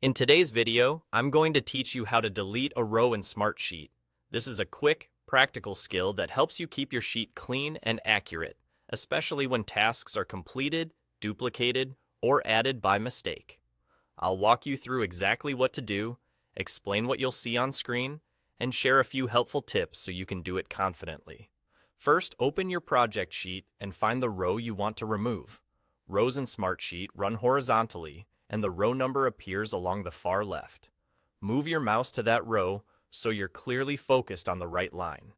In today's video, I'm going to teach you how to delete a row in Smartsheet. This is a quick, practical skill that helps you keep your sheet clean and accurate, especially when tasks are completed, duplicated, or added by mistake. I'll walk you through exactly what to do, explain what you'll see on screen, and share a few helpful tips so you can do it confidently. First, open your project sheet and find the row you want to remove. Rows in Smartsheet run horizontally, and the row number appears along the far left. Move your mouse to that row so you're clearly focused on the right line.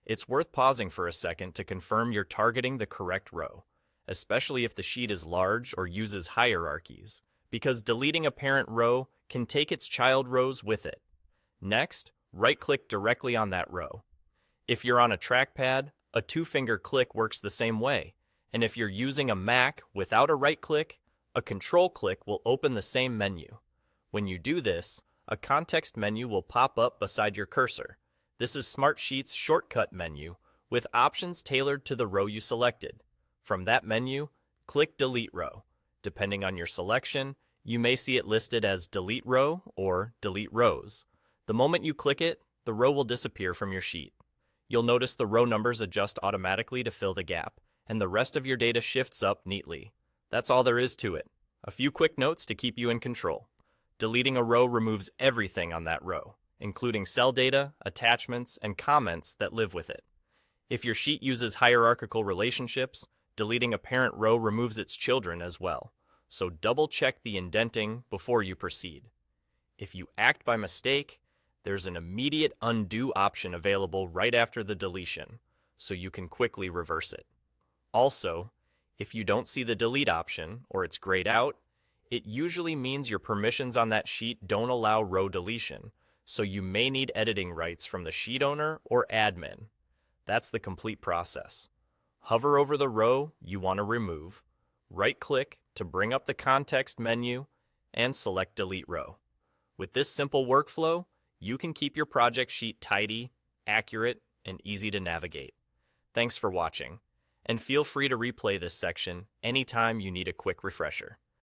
It's worth pausing for a second to confirm you're targeting the correct row, especially if the sheet is large or uses hierarchies, because deleting a parent row can take its child rows with it. Next, right-click directly on that row. If you're on a trackpad, a two-finger click works the same way, and if you're using a Mac without a right-click, a control click will open the same menu. When you do this, a context menu will pop up beside your cursor. This is Smartsheet's shortcut menu with options tailored to the row you selected. From that menu, click Delete Row. Depending on your selection, you may see it listed as Delete Row or Delete Rows. The moment you click it, the row will disappear from your sheet. You'll notice the row numbers adjust automatically to fill the gap, and the rest of your data shifts up neatly. That's all there is to it. A few quick notes to keep you in control. Deleting a row removes everything on that row, including cell data, attachments, and comments that live with it. If your sheet uses hierarchical relationships, deleting a parent row removes its children as well. So double-check the indenting before you proceed. If you act by mistake, there's an immediate undo option available right after the deletion, so you can quickly reverse it. Also, if you don't see the delete option, or it's grayed out, it usually means your permissions on that sheet don't allow row deletion, so you may need editing rights from the sheet owner or admin. That's the complete process. Hover over the row you want to remove, right-click to bring up the context menu, and select Delete Row. With this simple workflow, you can keep your project sheet tidy, accurate, and easy to navigate. Thanks for watching, and feel free to replay this section anytime you need a quick refresher.